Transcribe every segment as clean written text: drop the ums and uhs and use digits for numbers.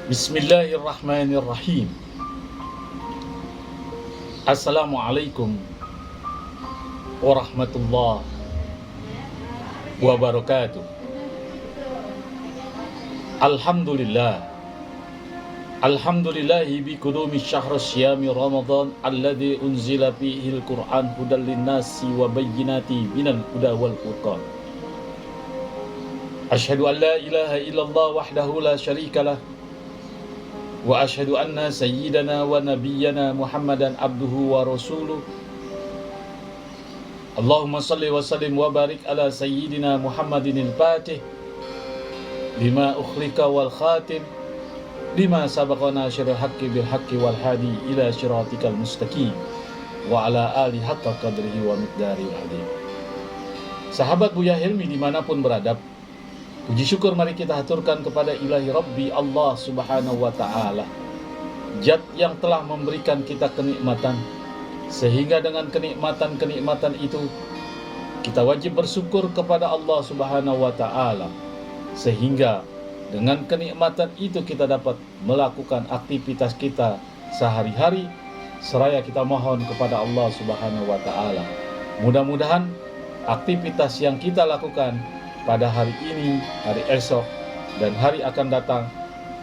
Bismillahirrahmanirrahim. Assalamualaikum warahmatullahi wabarakatuh. Alhamdulillahi bi qudumi syahr syami Ramadan alladzi unzila fihi al-Qur'an hudal linnasi wa bayyinati minal huda wal furqan. Asyhadu an la ilaha illallah wahdahu la syarikalah wa asyhadu anna sayyidana wa nabiyyana Muhammadan abduhu wa rasuluh. Allahumma salli wa sallim wa barik ala sayyidina Muhammadin al-Fatih lima ukhlika wal khatim lima sabaqa nasyirul haqqi bil haqqi wal hadi ila syiratikal mustaqim wa ala ali haqqa qadrihi wa miqdaril azim. Sahabat Buya Hilmi dimanapun berada, puji syukur mari kita haturkan kepada Ilahi Rabbi Allah Subhanahu wa ta'ala, Zat yang telah memberikan kita kenikmatan, sehingga dengan kenikmatan itu kita wajib bersyukur kepada Allah Subhanahu wa ta'ala, sehingga dengan kenikmatan itu kita dapat melakukan aktivitas kita sehari-hari, seraya kita mohon kepada Allah Subhanahu wa ta'ala. Mudah-mudahan aktivitas yang kita lakukan pada hari ini, hari esok, dan hari akan datang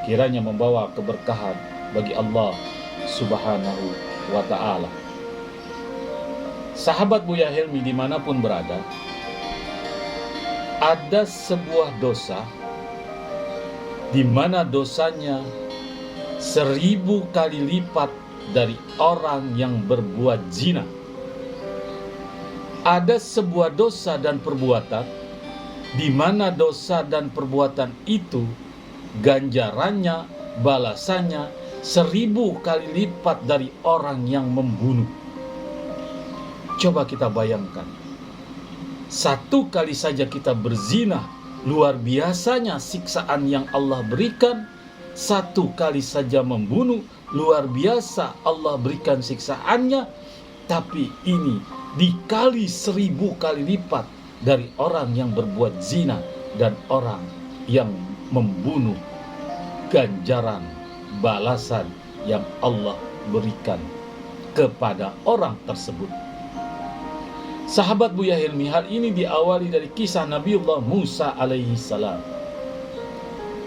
kiranya membawa keberkahan bagi Allah Subhanahu wa ta'ala. Sahabat Buya Hilmi dimanapun berada, ada sebuah dosa di mana dosanya 1000 kali lipat dari orang yang berbuat zina. Ada sebuah dosa dan perbuatan di mana dosa dan perbuatan itu ganjarannya, balasannya 1000 kali lipat dari orang yang membunuh. Coba kita bayangkan, satu kali saja kita berzina, luar biasanya siksaan yang Allah berikan. Satu kali saja membunuh, luar biasa Allah berikan siksaannya. Tapi ini dikali 1000 kali lipat dari orang yang berbuat zina dan orang yang membunuh, ganjaran balasan yang Allah berikan kepada orang tersebut. Sahabat Buya Hilmi, hal ini diawali dari kisah Nabiullah Musa alaihi salam.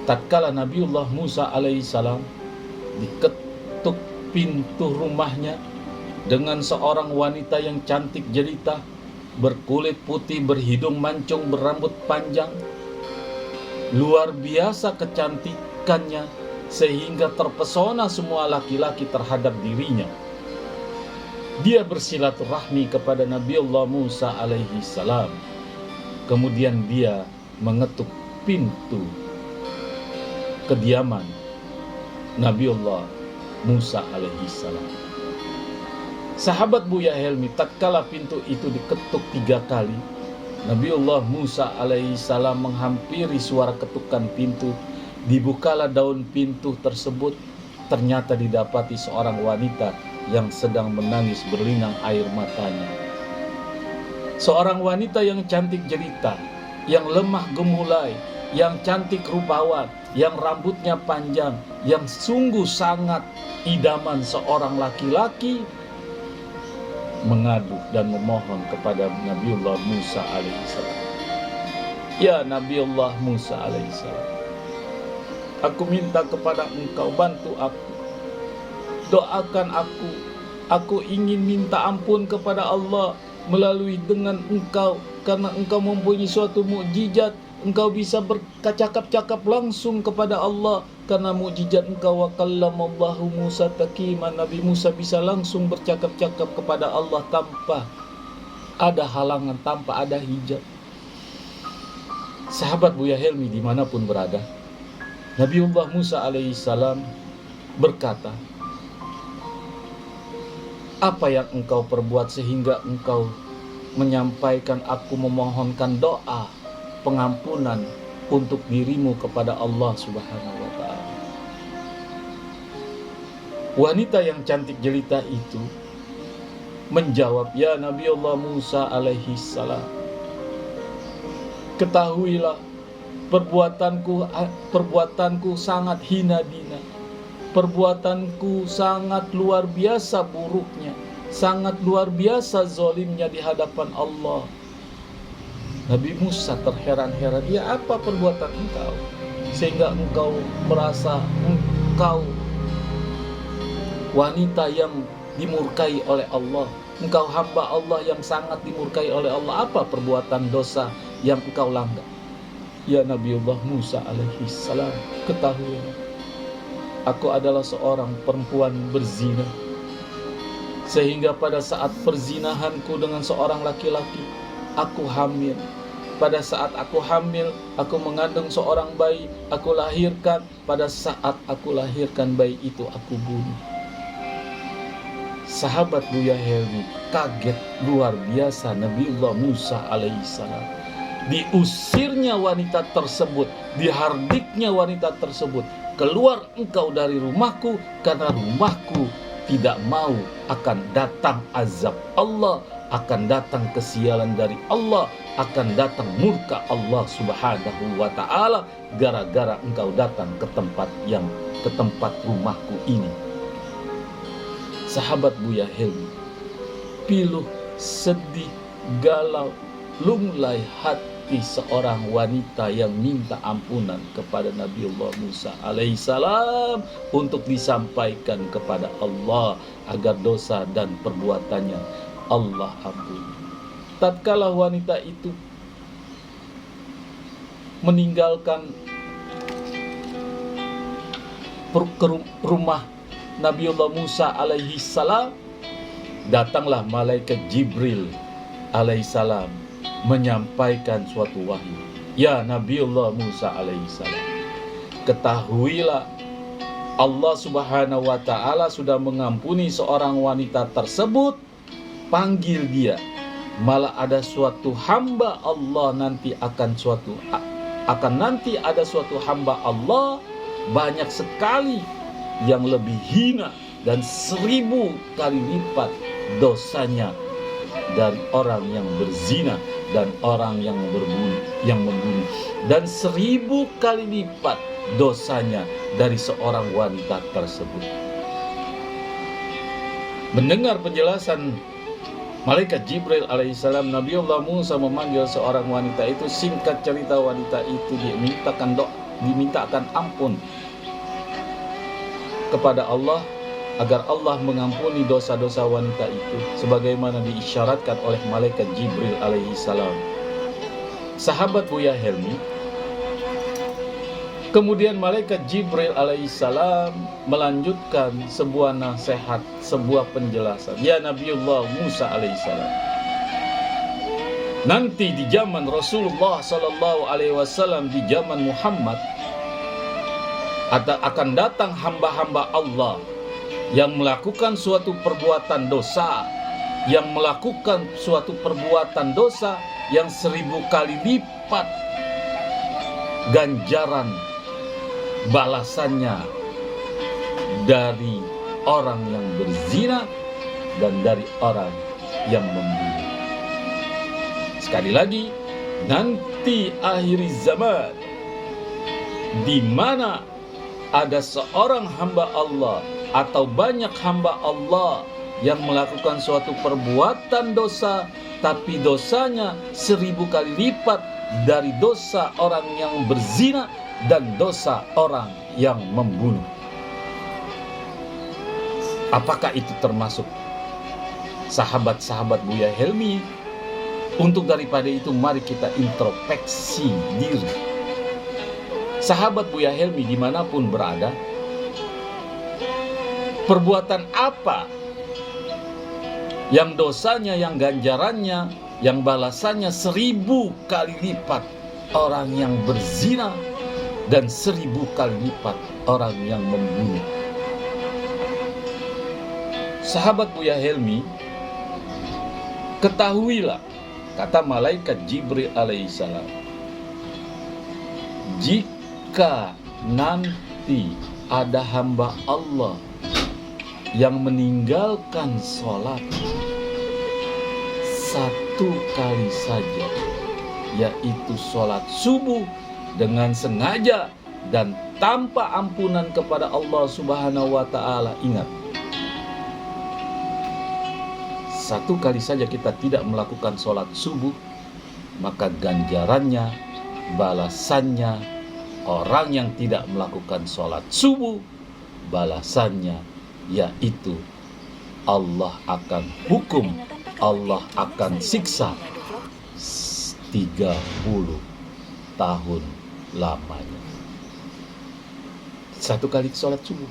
Tatkala Nabiullah Musa alaihi salam diketuk pintu rumahnya dengan seorang wanita yang cantik jelita, berkulit putih, berhidung mancung, berambut panjang, luar biasa kecantikannya sehingga terpesona semua laki-laki terhadap dirinya. Dia bersilaturahmi kepada Nabiullah Musa alaihi salam. Kemudian dia mengetuk pintu kediaman Nabiullah Musa alaihi salam. Sahabat Buya Hilmi, tatkala pintu itu diketuk 3 kali, Nabiullah Musa alaihi salam menghampiri suara ketukan pintu. Dibukalah daun pintu tersebut. Ternyata didapati seorang wanita yang sedang menangis berlinang air matanya. Seorang wanita yang cantik jelita, yang lemah gemulai, yang cantik rupawan, yang rambutnya panjang, yang sungguh sangat idaman seorang laki-laki, mengadu dan memohon kepada Nabiullah Musa alaihissalam. Ya Nabiullah Musa alaihissalam, aku minta kepada engkau, bantu aku, doakan aku. Aku ingin minta ampun kepada Allah melalui dengan engkau, karena engkau mempunyai suatu mukjizat. Engkau bisa bercakap-cakap langsung kepada Allah karena mukjizat engkau. Wa kallamallahu Musa taklima, Nabi Musa bisa langsung bercakap-cakap kepada Allah tanpa ada halangan, tanpa ada hijab. Sahabat Buya Hilmi dimanapun berada, Nabiullah Musa alaihissalam berkata, apa yang engkau perbuat sehingga engkau menyampaikan aku memohonkan doa pengampunan untuk dirimu kepada Allah Subhanahu wa ta'ala? Wanita yang cantik jelita itu menjawab, ya Nabiullah Musa alaihi salam, ketahuilah perbuatanku sangat hina bina. perbuatanku sangat luar biasa buruknya, sangat luar biasa zalimnya di hadapan Allah. Nabi Musa terheran-heran, ya apa perbuatan engkau sehingga engkau merasa engkau wanita yang dimurkai oleh Allah, engkau hamba Allah yang sangat dimurkai oleh Allah. Apa perbuatan dosa yang engkau langgar? Ya Nabiullah Musa alaihi salam, ketahuilah, aku adalah seorang perempuan berzina, sehingga pada saat perzinahanku dengan seorang laki-laki, aku hamil. Pada saat aku hamil, aku mengandung seorang bayi, aku lahirkan. Pada saat aku lahirkan bayi itu, aku bunuh. Sahabat Buya Helmi kaget luar biasa. Nabiullah Musa alaihissalam, diusirnya wanita tersebut, dihardiknya wanita tersebut, keluar engkau dari rumahku, karena rumahku tidak mau akan datang azab Allah, akan datang kesialan dari Allah, akan datang murka Allah subhanahu wa ta'ala, gara-gara engkau datang ke tempat rumahku ini. Sahabat Buya Helmi, piluh, sedih, galau, lunglai hati seorang wanita yang minta ampunan kepada Nabiullah Musa alaihissalam untuk disampaikan kepada Allah agar dosa dan perbuatannya Allah ampuni. Tatkala wanita itu meninggalkan rumah Nabiullah Musa alaihissalam, datanglah malaikat Jibril alaihissalam menyampaikan suatu wahyu. Ya Nabiullah Musa alaihissalam, ketahuilah Allah subhanahu wa ta'ala sudah mengampuni seorang wanita tersebut. Panggil dia. Malah ada suatu hamba Allah nanti ada suatu hamba Allah banyak sekali yang lebih hina dan 1000 kali lipat dosanya dari orang yang berzina dan orang yang membunuh, dan 1000 kali lipat dosanya dari seorang wanita tersebut. Mendengar penjelasan malaikat Jibril alaihissalam, Nabiullah Musa memanggil seorang wanita itu. Singkat cerita, wanita itu dimintakan ampun kepada Allah agar Allah mengampuni dosa-dosa wanita itu sebagaimana diisyaratkan oleh malaikat Jibril alaihissalam. Sahabat Buya Helmi, kemudian malaikat Jibril alaihissalam melanjutkan sebuah nasihat, sebuah penjelasan. Ya Nabiullah Musa alaihissalam, nanti di zaman Rasulullah sallallahu alaihi wasallam, di zaman Muhammad, akan datang hamba-hamba Allah yang melakukan suatu perbuatan dosa, yang melakukan suatu perbuatan dosa yang 1000 kali lipat ganjaran balasannya dari orang yang berzina dan dari orang yang membunuh. Sekali lagi, nanti akhir zaman di mana ada seorang hamba Allah atau banyak hamba Allah yang melakukan suatu perbuatan dosa, tapi dosanya 1000 kali lipat dari dosa orang yang berzina dan dosa orang yang membunuh. Apakah itu termasuk sahabat-sahabat Buya Helmi? Untuk daripada itu, mari kita introspeksi diri. Sahabat Buya Helmi dimanapun berada, perbuatan apa yang dosanya, yang ganjarannya, yang balasannya 1000 kali lipat orang yang berzina dan 1000 kali lipat orang yang membunuh? Sahabat Buya Helmi, ketahuilah, kata malaikat Jibril alaihissalam, jika nanti ada hamba Allah yang meninggalkan sholat 1 kali saja, yaitu sholat subuh dengan sengaja dan tanpa ampunan kepada Allah Subhanahu wa ta'ala. Ingat, satu kali saja kita tidak melakukan sholat subuh, maka ganjarannya, balasannya, orang yang tidak melakukan sholat subuh, balasannya yaitu Allah akan hukum, Allah akan siksa 30 tahun lamanya. Satu kali sholat subuh,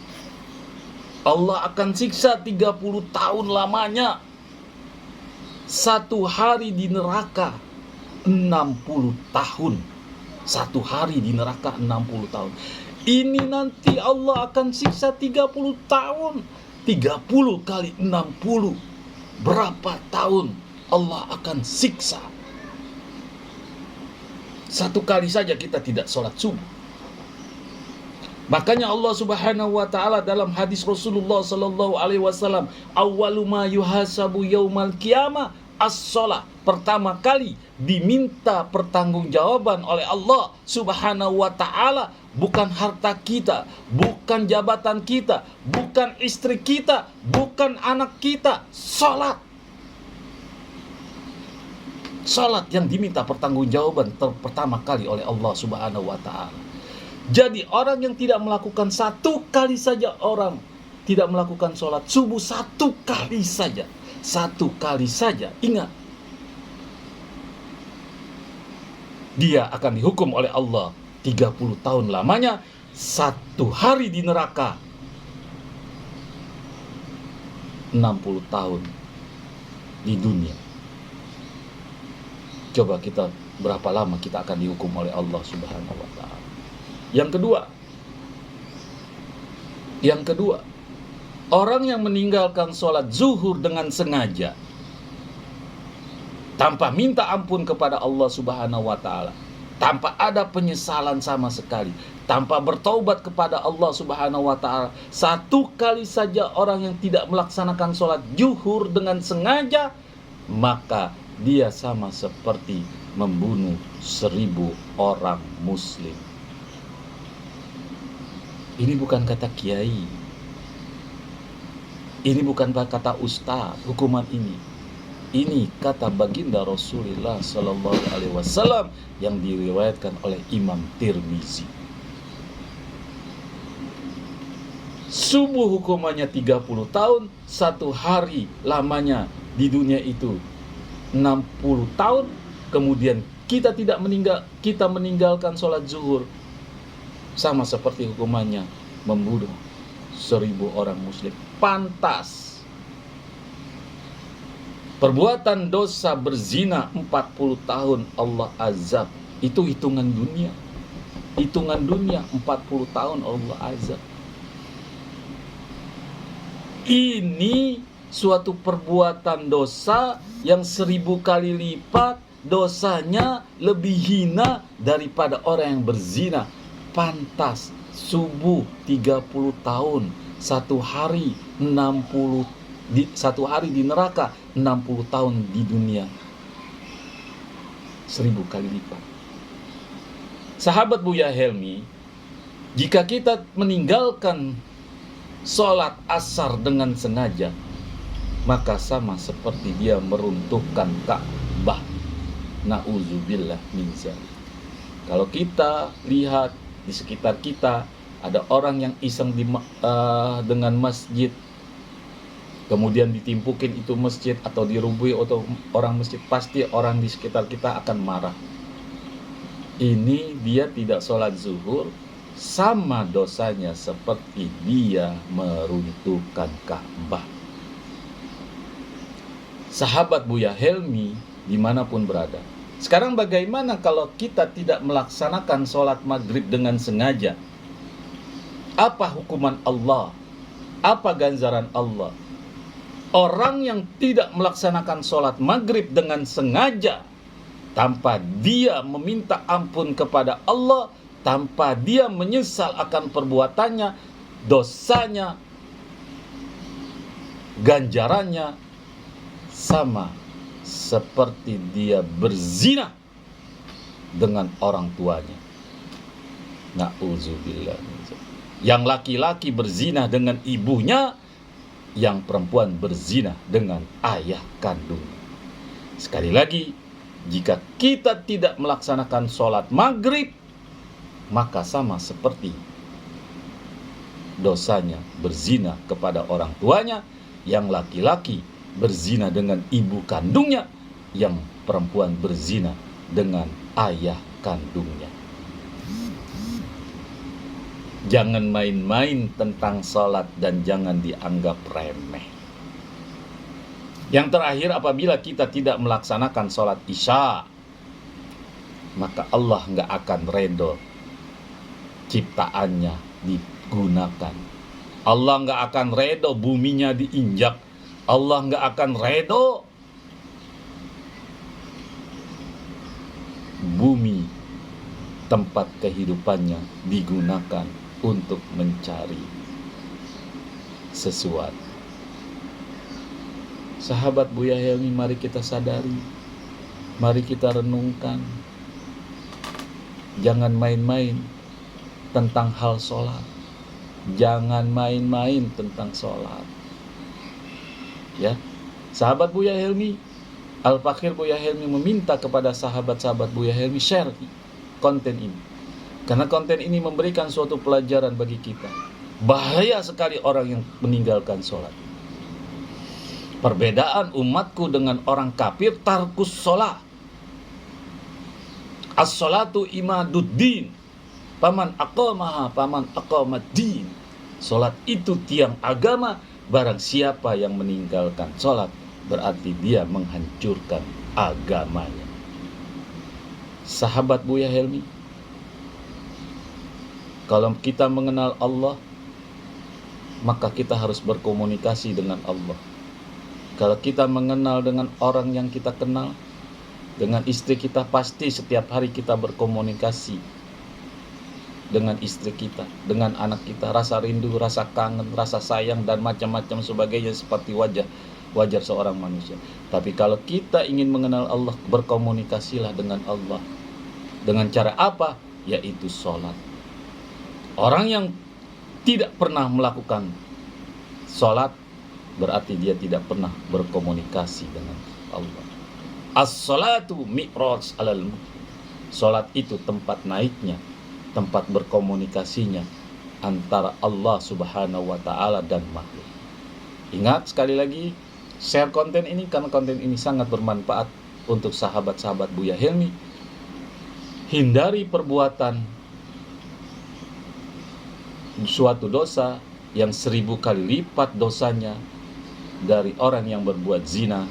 Allah akan siksa 30 tahun lamanya. Satu hari di neraka 60 tahun. Satu hari di neraka 60 tahun. Ini nanti Allah akan siksa 30 tahun. 30 kali 60. Berapa tahun Allah akan siksa? Satu kali saja kita tidak sholat subuh. Makanya Allah Subhanahu wa ta'ala dalam hadis Rasulullah sallallahu alaihi wasallam, awwalu ma yuhasabu yaumal qiyamah as-shalah. Pertama kali diminta pertanggungjawaban oleh Allah Subhanahu wa ta'ala bukan harta kita, bukan jabatan kita, bukan istri kita, bukan anak kita, salat. Salat yang diminta pertanggungjawaban pertama kali oleh Allah Subhanahu wa ta'ala. Jadi orang yang tidak melakukan satu kali saja, orang tidak melakukan sholat subuh satu kali saja, ingat, dia akan dihukum oleh Allah 30 tahun lamanya, satu hari di neraka 60 tahun di dunia. Coba kita, berapa lama kita akan dihukum oleh Allah Subhanahu wa ta'ala. Yang kedua, orang yang meninggalkan sholat zuhur dengan sengaja, tanpa minta ampun kepada Allah Subhanahu wa ta'ala, tanpa ada penyesalan sama sekali, tanpa bertaubat kepada Allah Subhanahu wa ta'ala. Satu kali saja orang yang tidak melaksanakan sholat zuhur dengan sengaja, maka dia sama seperti membunuh 1000 orang muslim. Ini bukan kata kiai, ini bukan kata ustaz, hukuman ini kata baginda Rasulullah sallallahu alaihi wasallam yang diriwayatkan oleh Imam Tirmizi. Subuh hukumannya 30 tahun, satu hari lamanya di dunia itu 60 tahun. Kemudian kita meninggalkan sholat zuhur, sama seperti hukumannya membunuh 1000 orang muslim. Pantas. Perbuatan dosa berzina 40 tahun Allah azab. Itu hitungan dunia. Hitungan dunia 40 tahun Allah azab. Ini suatu perbuatan dosa yang 1000 kali lipat dosanya, lebih hina daripada orang yang berzina. Pantas subuh 30 tahun, satu hari di neraka, 60 tahun di dunia, 1000 kali lipat. Sahabat Buya Helmi, jika kita meninggalkan sholat asar dengan sengaja, maka sama seperti dia meruntuhkan Ka'bah. Na'udzubillah min dzalik. Kalau kita lihat di sekitar kita ada orang yang iseng dengan masjid, kemudian ditimpukin itu masjid atau dirubuhi atau orang masjid, pasti orang di sekitar kita akan marah. Ini dia tidak sholat zuhur, sama dosanya seperti dia meruntuhkan Ka'bah. Sahabat Buya Helmi dimanapun berada, sekarang bagaimana kalau kita tidak melaksanakan sholat maghrib dengan sengaja? Apa hukuman Allah? Apa ganjaran Allah? Orang yang tidak melaksanakan sholat maghrib dengan sengaja, tanpa dia meminta ampun kepada Allah, tanpa dia menyesal akan perbuatannya, dosanya, ganjarannya sama seperti dia berzina dengan orang tuanya. Na'udzubillah. Yang laki-laki berzina dengan ibunya, yang perempuan berzina dengan ayah kandungnya. Sekali lagi, jika kita tidak melaksanakan sholat maghrib, maka sama seperti dosanya berzina kepada orang tuanya, yang laki-laki berzina dengan ibu kandungnya, yang perempuan berzina dengan ayah kandungnya. Jangan main-main tentang sholat dan jangan dianggap remeh. Yang terakhir, apabila kita tidak melaksanakan sholat isya, maka Allah nggak akan redho ciptaannya digunakan. Allah nggak akan redho buminya diinjak. Allah nggak akan redho bumi tempat kehidupannya digunakan untuk mencari sesuatu. Sahabat Buya Helmi, mari kita sadari, mari kita renungkan. Jangan main-main tentang hal sholat. Jangan main-main tentang sholat. Ya, sahabat Buya Helmi, Al-Fakir Buya Helmi meminta kepada sahabat-sahabat Buya Helmi share konten ini. Karena konten ini memberikan suatu pelajaran bagi kita. Bahaya sekali orang yang meninggalkan sholat. Perbedaan umatku dengan orang kafir, tarkus sholat. As-sholatu imaduddin. Paman aqamaha, paman aqamaddin. Sholat itu tiang agama. Barang siapa yang meninggalkan sholat, berarti dia menghancurkan agamanya. Sahabat Buya Helmi, kalau kita mengenal Allah, maka kita harus berkomunikasi dengan Allah. Kalau kita mengenal dengan orang yang kita kenal, dengan istri kita, pasti setiap hari kita berkomunikasi dengan istri kita, dengan anak kita, rasa rindu, rasa kangen, rasa sayang, dan macam-macam sebagainya seperti wajar seorang manusia. Tapi kalau kita ingin mengenal Allah, berkomunikasilah dengan Allah. Dengan cara apa? Yaitu sholat. Orang yang tidak pernah melakukan sholat, berarti dia tidak pernah berkomunikasi dengan Allah. As-sholatu mi'raj alal mulk. Sholat itu tempat naiknya, tempat berkomunikasinya antara Allah Subhanahu wa ta'ala dan makhluk. Ingat sekali lagi, share konten ini karena konten ini sangat bermanfaat untuk sahabat-sahabat Buya Helmi. Hindari perbuatan suatu dosa yang 1000 kali lipat dosanya dari orang yang berbuat zina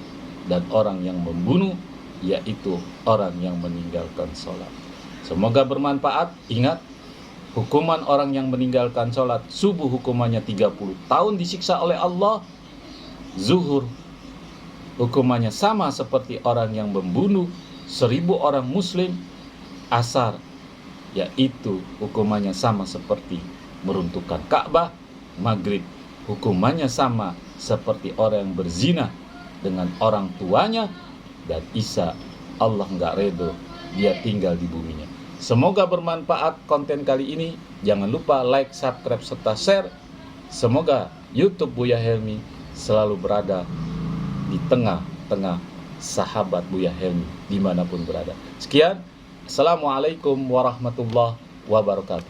dan orang yang membunuh, yaitu orang yang meninggalkan sholat. Semoga bermanfaat. Ingat, hukuman orang yang meninggalkan sholat, subuh hukumannya 30 tahun disiksa oleh Allah, zuhur hukumannya sama seperti orang yang membunuh 1000 orang muslim, asar yaitu hukumannya sama seperti meruntuhkan Ka'bah, maghrib hukumannya sama seperti orang yang berzina dengan orang tuanya, dan isya Allah nggak redho dia tinggal di buminya. Semoga bermanfaat konten kali ini. Jangan lupa like, subscribe, serta share. Semoga YouTube Buya Helmi selalu berada di tengah-tengah sahabat Buya Helmi dimanapun berada. Sekian, Assalamualaikum warahmatullahi wabarakatuh.